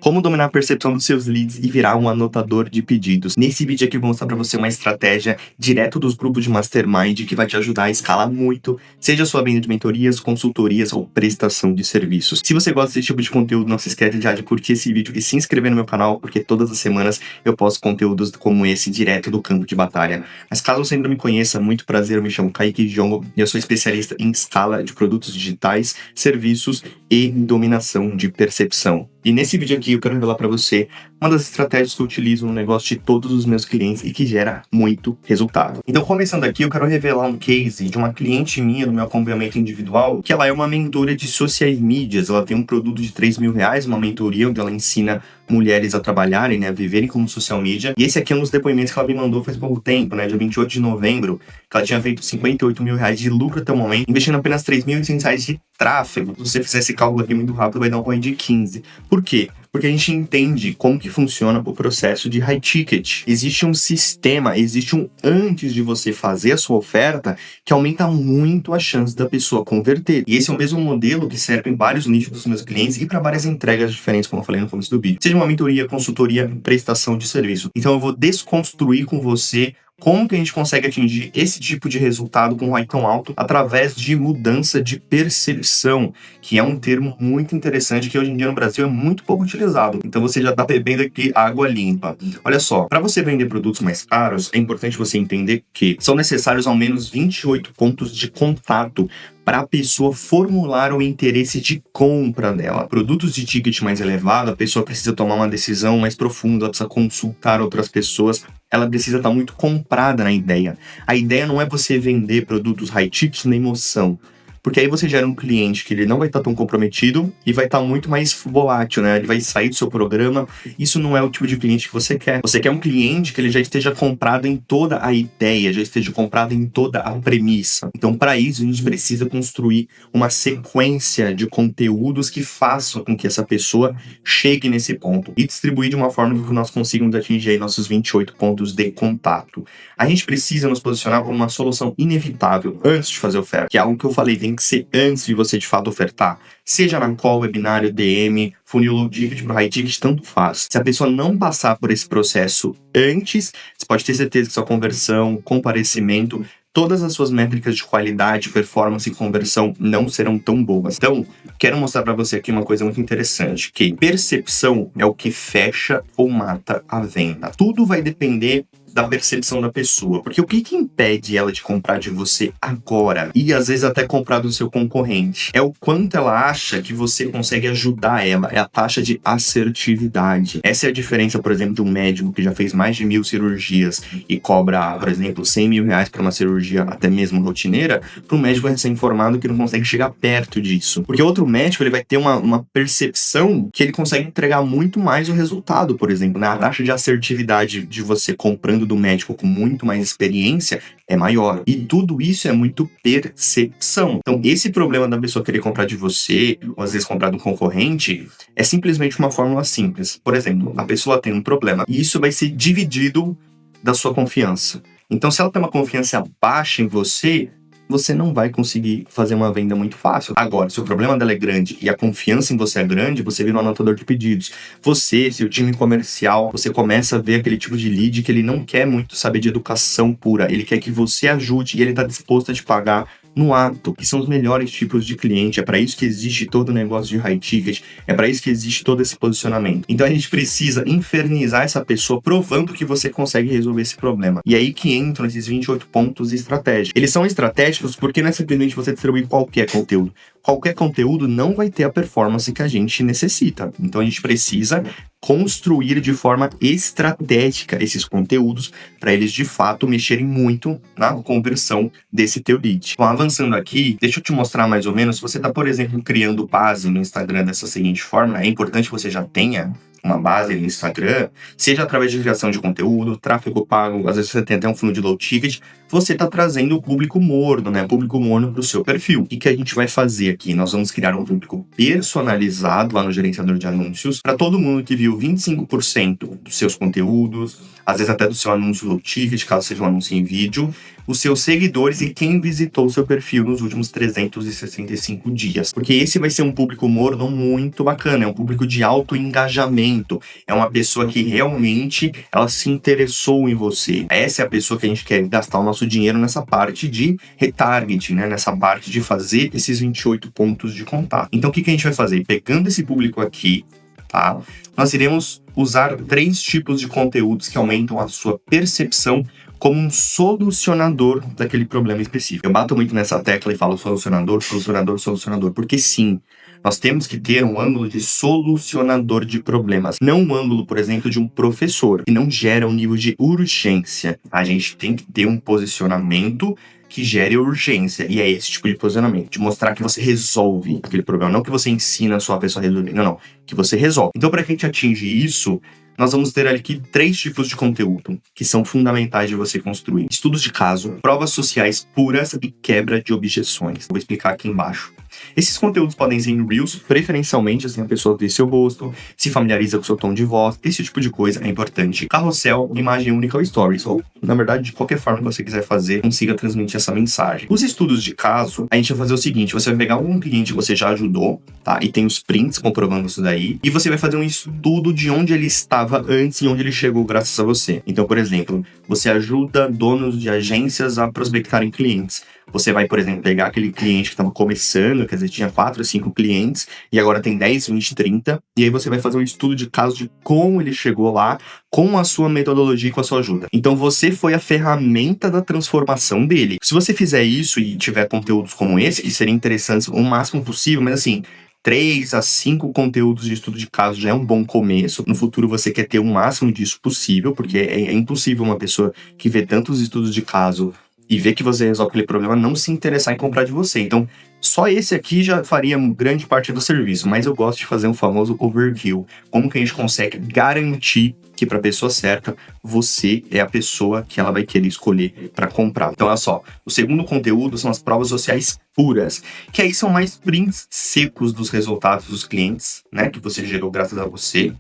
Como dominar a percepção dos seus leads e virar um anotador de pedidos. Nesse vídeo aqui eu vou mostrar para você uma estratégia direto dos grupos de Mastermind que vai te ajudar a escalar muito, seja a sua venda de mentorias, consultorias ou prestação de serviços. Se você gosta desse tipo de conteúdo, não se esquece já de curtir esse vídeo e se inscrever no meu canal, porque todas as semanas eu posto conteúdos como esse direto do campo de batalha. Mas caso você ainda não me conheça, muito prazer, eu me chamo Kaique Djongo e eu sou especialista em escala de produtos digitais, serviços e dominação de percepção. E nesse vídeo aqui eu quero revelar para você uma das estratégias que eu utilizo no negócio de todos os meus clientes e que gera muito resultado. Então, começando aqui, eu quero revelar um case de uma cliente minha no meu acompanhamento individual, que ela é uma mentora de social medias. Ela tem um produto de R$3.000, uma mentoria onde ela ensina mulheres a trabalharem, a viverem como social media. E esse aqui é um dos depoimentos que ela me mandou faz pouco tempo, dia 28 de novembro, que ela tinha feito R$58.000 de lucro até o momento, investindo apenas R$3.800 de tráfego. Se você fizer esse cálculo aqui muito rápido, vai dar um ROI de 15. Por quê? Porque a gente entende como que funciona o processo de high ticket. Existe um sistema, existe um antes de você fazer a sua oferta que aumenta muito a chance da pessoa converter. E esse é o mesmo modelo que serve em vários nichos dos meus clientes e para várias entregas diferentes, como eu falei no começo do vídeo. Seja uma mentoria, consultoria, prestação de serviço. Então eu vou desconstruir com você como que a gente consegue atingir esse tipo de resultado com um ROI tão alto através de mudança de percepção, que é um termo muito interessante que hoje em dia no Brasil é muito pouco utilizado. Então você já está bebendo aqui água limpa. Olha só, para você vender produtos mais caros, é importante você entender que são necessários ao menos 28 pontos de contato para a pessoa formular o interesse de compra dela. Produtos de ticket mais elevado, a pessoa precisa tomar uma decisão mais profunda, ela precisa consultar outras pessoas, ela precisa estar muito comprada na ideia. A ideia não é você vender produtos high ticket na emoção, porque aí você gera um cliente que ele não vai estar tão comprometido e vai estar muito mais volátil, Ele vai sair do seu programa. Isso não é o tipo de cliente que você quer. Você quer um cliente que ele já esteja comprado em toda a ideia, já esteja comprado em toda a premissa. Então, para isso, a gente precisa construir uma sequência de conteúdos que façam com que essa pessoa chegue nesse ponto e distribuir de uma forma que nós consigamos atingir aí nossos 28 pontos de contato. A gente precisa nos posicionar como uma solução inevitável antes de fazer oferta, que é algo que eu falei, tem que ser antes de você de fato ofertar. Seja na call, webinário, DM, funil low ticket pro high ticket, tanto faz. Se a pessoa não passar por esse processo antes, você pode ter certeza que sua conversão, comparecimento, todas as suas métricas de qualidade, performance e conversão não serão tão boas. Então, quero mostrar para você aqui uma coisa muito interessante, que percepção é o que fecha ou mata a venda. Tudo vai depender da percepção da pessoa, porque o que impede ela de comprar de você agora e às vezes até comprar do seu concorrente é o quanto ela acha que você consegue ajudar ela, é a taxa de assertividade. Essa é a diferença, por exemplo, de um médico que já fez mais de 1.000 cirurgias e cobra, por exemplo, R$100.000 para uma cirurgia até mesmo rotineira, para um médico recém-formado que não consegue chegar perto disso. Porque outro médico ele vai ter uma percepção que ele consegue entregar muito mais o resultado, por exemplo, A taxa de assertividade de você comprando do médico com muito mais experiência é maior. E tudo isso é muito percepção. Então, esse problema da pessoa querer comprar de você, ou às vezes comprar do concorrente, é simplesmente uma fórmula simples. Por exemplo, a pessoa tem um problema e isso vai ser dividido da sua confiança. Então, se ela tem uma confiança baixa em você, você não vai conseguir fazer uma venda muito fácil. Agora, se o problema dela é grande e a confiança em você é grande, você vira um anotador de pedidos. Você, seu time comercial, você começa a ver aquele tipo de lead que ele não quer muito saber de educação pura. Ele quer que você ajude e ele está disposto a te pagar no ato, que são os melhores tipos de cliente. É para isso que existe todo o negócio de high ticket, é para isso que existe todo esse posicionamento. Então a gente precisa infernizar essa pessoa provando que você consegue resolver esse problema. E aí que entram esses 28 pontos estratégicos. Eles são estratégicos porque não é simplesmente você distribuir qualquer conteúdo. Qualquer conteúdo não vai ter a performance que a gente necessita. Então a gente precisa construir de forma estratégica esses conteúdos para eles de fato mexerem muito na conversão desse teu lead. Então, avançando aqui, deixa eu te mostrar mais ou menos. Se você está, por exemplo, criando base no Instagram dessa seguinte forma, é importante que você já tenha uma base no Instagram, seja através de criação de conteúdo, tráfego pago, às vezes você tem até um fundo de low ticket, você está trazendo o público morno, Público morno para o seu perfil. O que a gente vai fazer aqui? Nós vamos criar um público personalizado lá no gerenciador de anúncios para todo mundo que viu 25% dos seus conteúdos, às vezes até do seu anúncio low ticket, caso seja um anúncio em vídeo, os seus seguidores e quem visitou o seu perfil nos últimos 365 dias. Porque esse vai ser um público morno muito bacana, é um público de alto engajamento, é uma pessoa que realmente ela se interessou em você. Essa é a pessoa que a gente quer gastar o nosso dinheiro nessa parte de retargeting, né? Nessa parte de fazer esses 28 pontos de contato. Então o que a gente vai fazer? Pegando esse público aqui, tá? Nós iremos usar 3 tipos de conteúdos que aumentam a sua percepção como um solucionador daquele problema específico. Eu bato muito nessa tecla e falo solucionador, solucionador, solucionador, porque sim, nós temos que ter um ângulo de solucionador de problemas, não um ângulo, por exemplo, de um professor, que não gera um nível de urgência. A gente tem que ter um posicionamento que gere urgência, e é esse tipo de posicionamento, de mostrar que você resolve aquele problema, não que você ensina a sua pessoa a resolver, não, que você resolve. Então, para que a gente atinge isso, nós vamos ter aqui 3 tipos de conteúdo que são fundamentais de você construir. Estudos de caso, provas sociais puras e quebra de objeções. Vou explicar aqui embaixo. Esses conteúdos podem ser em Reels, preferencialmente, assim, a pessoa vê seu rosto, se familiariza com seu tom de voz, esse tipo de coisa é importante. Carrossel, imagem única ou stories, ou, na verdade, de qualquer forma que você quiser fazer, consiga transmitir essa mensagem. Os estudos de caso, a gente vai fazer o seguinte, você vai pegar um cliente que você já ajudou, tá? E tem os prints comprovando isso daí, e você vai fazer um estudo de onde ele estava antes e onde ele chegou graças a você. Então, por exemplo, você ajuda donos de agências a prospectarem clientes. Você vai, por exemplo, pegar aquele cliente que estava começando, quer dizer, tinha 4 ou 5 clientes, e agora tem 10, 20, 30, e aí você vai fazer um estudo de caso de como ele chegou lá, com a sua metodologia e com a sua ajuda. Então você foi a ferramenta da transformação dele. Se você fizer isso e tiver conteúdos como esse, que seriam interessantes o máximo possível, mas assim, 3 a 5 conteúdos de estudo de caso já é um bom começo. No futuro você quer ter o máximo disso possível, porque é impossível uma pessoa que vê tantos estudos de caso e vê que você resolve aquele problema não se interessar em comprar de você. Então, só esse aqui já faria grande parte do serviço, mas eu gosto de fazer um famoso overkill. Como que a gente consegue garantir que para a pessoa certa, você é a pessoa que ela vai querer escolher para comprar. Então, olha só, o segundo conteúdo são as provas sociais puras, que aí são mais prints secos dos resultados dos clientes, né, que você gerou graças a você.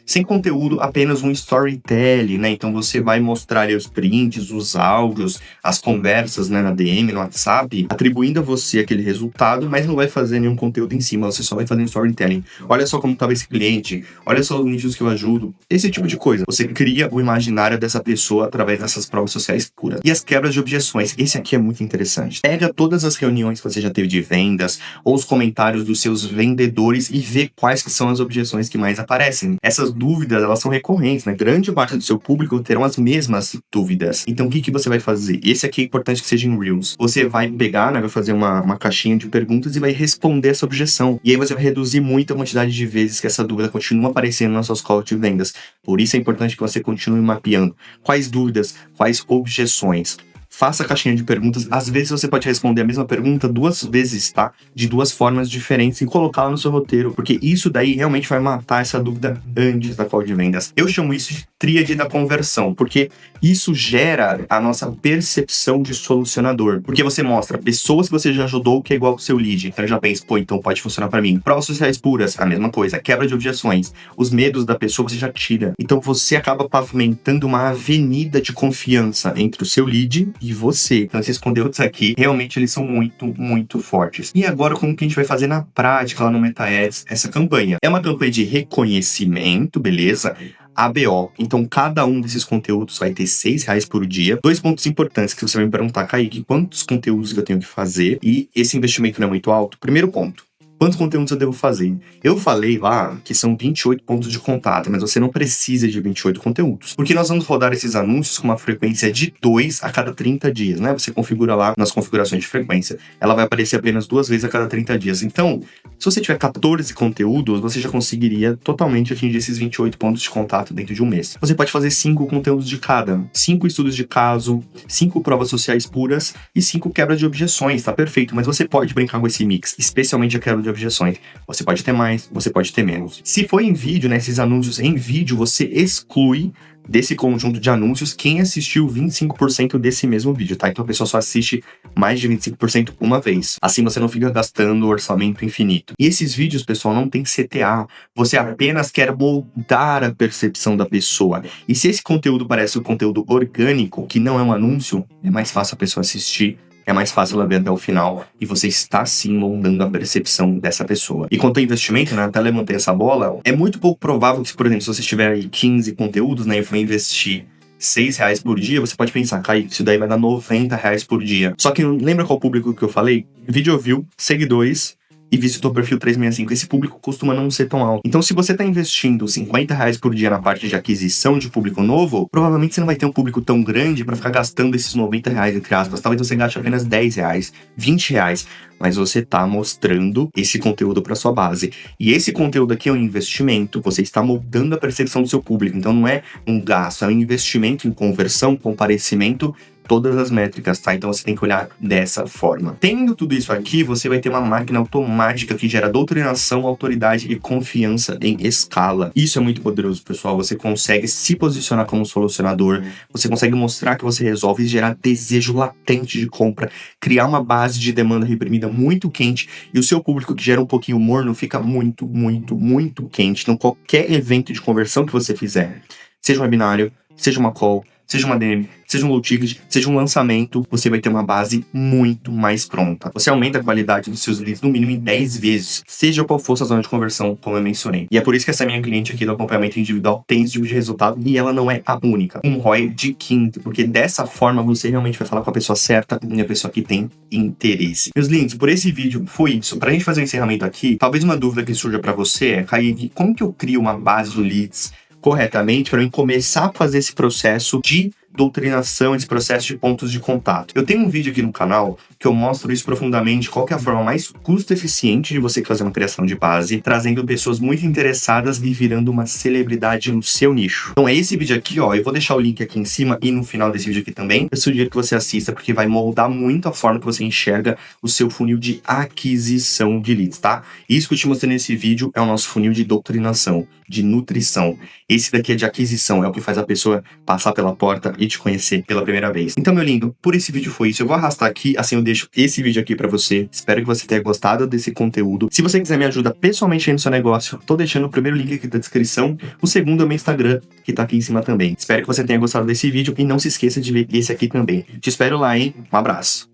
Sem conteúdo, apenas um storytelling, né? Então você vai mostrar ali os prints, os áudios, as conversas, né, na DM, no WhatsApp, atribuindo a você aquele resultado, mas não vai fazer nenhum conteúdo em cima, você só vai fazer um storytelling. Olha só como estava esse cliente, olha só os nichos que eu ajudo, esse tipo de coisa. Você cria o imaginário dessa pessoa através dessas provas sociais puras. E as quebras de objeções, esse aqui é muito interessante. Pega todas as reuniões que você já teve de vendas, ou os comentários dos seus vendedores e vê quais que são as objeções que mais aparecem. Essas dúvidas, elas são recorrentes, né? Grande parte do seu público terão as mesmas dúvidas. Então, o que você vai fazer? Esse aqui é importante que seja em Reels. Você vai pegar, né? Vai fazer uma caixinha de perguntas e vai responder essa objeção. E aí você vai reduzir muito a quantidade de vezes que essa dúvida continua aparecendo nas suas calls de vendas. Por isso é importante que você continue mapeando quais dúvidas, quais objeções. Faça a caixinha de perguntas. Às vezes você pode responder a mesma pergunta 2 vezes, tá? De 2 formas diferentes e colocá-la no seu roteiro, porque isso daí realmente vai matar essa dúvida antes da call de vendas. Eu chamo isso de tríade da conversão, porque isso gera a nossa percepção de solucionador. Porque você mostra pessoas que você já ajudou que é igual ao seu lead. Então eu já penso, pô, então pode funcionar para mim. Provas sociais puras, a mesma coisa. Quebra de objeções. Os medos da pessoa você já tira. Então você acaba pavimentando uma avenida de confiança entre o seu lead e você. Então esses conteúdos aqui, realmente eles são muito, muito fortes. E agora como que a gente vai fazer na prática lá no MetaAds essa campanha? É uma campanha de reconhecimento, beleza? ABO. Então, cada um desses conteúdos vai ter R$6 por dia. 2 pontos importantes que você vai me perguntar, Kaique, quantos conteúdos que eu tenho que fazer? E esse investimento não é muito alto? Primeiro ponto. Quantos conteúdos eu devo fazer? Eu falei lá que são 28 pontos de contato, mas você não precisa de 28 conteúdos. Porque nós vamos rodar esses anúncios com uma frequência de 2 a cada 30 dias, né? Você configura lá nas configurações de frequência. Ela vai aparecer apenas 2 vezes a cada 30 dias. Então, se você tiver 14 conteúdos, você já conseguiria totalmente atingir esses 28 pontos de contato dentro de um mês. Você pode fazer 5 conteúdos de cada. 5 estudos de caso, 5 provas sociais puras e 5 quebras de objeções, tá perfeito. Mas você pode brincar com esse mix, especialmente a quebra de objeções. Você pode ter mais, você pode ter menos. Se for em vídeo, né, esses anúncios em vídeo, você exclui desse conjunto de anúncios quem assistiu 25% desse mesmo vídeo, tá? Então a pessoa só assiste mais de 25% uma vez. Assim você não fica gastando orçamento infinito. E esses vídeos, pessoal, não tem CTA. Você apenas quer moldar a percepção da pessoa. E se esse conteúdo parece um conteúdo orgânico, que não é um anúncio, é mais fácil a pessoa assistir. É mais fácil ela ver até o final e você está sim moldando a percepção dessa pessoa. E quanto ao investimento, né, até levantei essa bola, é muito pouco provável que, por exemplo, se você tiver aí 15 conteúdos, né, e for investir R$6 por dia, você pode pensar, Kaique, isso daí vai dar R$90 por dia. Só que lembra qual público que eu falei? Video view, seguidores e visitou o perfil 365. Esse público costuma não ser tão alto. Então, se você está investindo R$50 por dia na parte de aquisição de público novo, provavelmente você não vai ter um público tão grande para ficar gastando esses R$90, entre aspas. Talvez você gaste apenas R$10, R$20. Mas você está mostrando esse conteúdo para sua base. E esse conteúdo aqui é um investimento. Você está moldando a percepção do seu público. Então, não é um gasto, é um investimento em conversão, comparecimento, todas as métricas, tá? Então você tem que olhar dessa forma. Tendo tudo isso aqui, você vai ter uma máquina automática que gera doutrinação, autoridade e confiança em escala. Isso é muito poderoso, pessoal. Você consegue se posicionar como solucionador, você consegue mostrar que você resolve e gerar desejo latente de compra, criar uma base de demanda reprimida muito quente e o seu público que gera um pouquinho morno fica muito, muito, muito quente. Então qualquer evento de conversão que você fizer, seja um webinário, seja uma call, seja uma DM, seja um low ticket, seja um lançamento, você vai ter uma base muito mais pronta. Você aumenta a qualidade dos seus leads no mínimo em 10 vezes, seja qual for a zona de conversão, como eu mencionei. E é por isso que essa minha cliente aqui do acompanhamento individual tem esse tipo de resultado e ela não é a única. Um ROI de quinto, porque dessa forma você realmente vai falar com a pessoa certa e a pessoa que tem interesse. Meus lindos, por esse vídeo foi isso. Pra gente fazer o encerramento aqui, talvez uma dúvida que surja pra você é, Kaique, como que eu crio uma base de leads corretamente para eu começar a fazer esse processo de doutrinação, esse processo de pontos de contato. Eu tenho um vídeo aqui no canal que eu mostro isso profundamente, qual que é a forma mais custo-eficiente de você fazer uma criação de base, trazendo pessoas muito interessadas e virando uma celebridade no seu nicho. Então é esse vídeo aqui, ó, eu vou deixar o link aqui em cima e no final desse vídeo aqui também. Eu sugiro que você assista, porque vai moldar muito a forma que você enxerga o seu funil de aquisição de leads, tá? Isso que eu te mostrei nesse vídeo é o nosso funil de doutrinação, de nutrição. Esse daqui é de aquisição, é o que faz a pessoa passar pela porta e te conhecer pela primeira vez. Então, meu lindo, por esse vídeo foi isso. Eu vou arrastar aqui, assim eu deixo esse vídeo aqui pra você. Espero que você tenha gostado desse conteúdo. Se você quiser me ajudar pessoalmente aí no seu negócio, tô deixando o primeiro link aqui da descrição. O segundo é o meu Instagram, que tá aqui em cima também. Espero que você tenha gostado desse vídeo e não se esqueça de ver esse aqui também. Te espero lá, hein? Um abraço.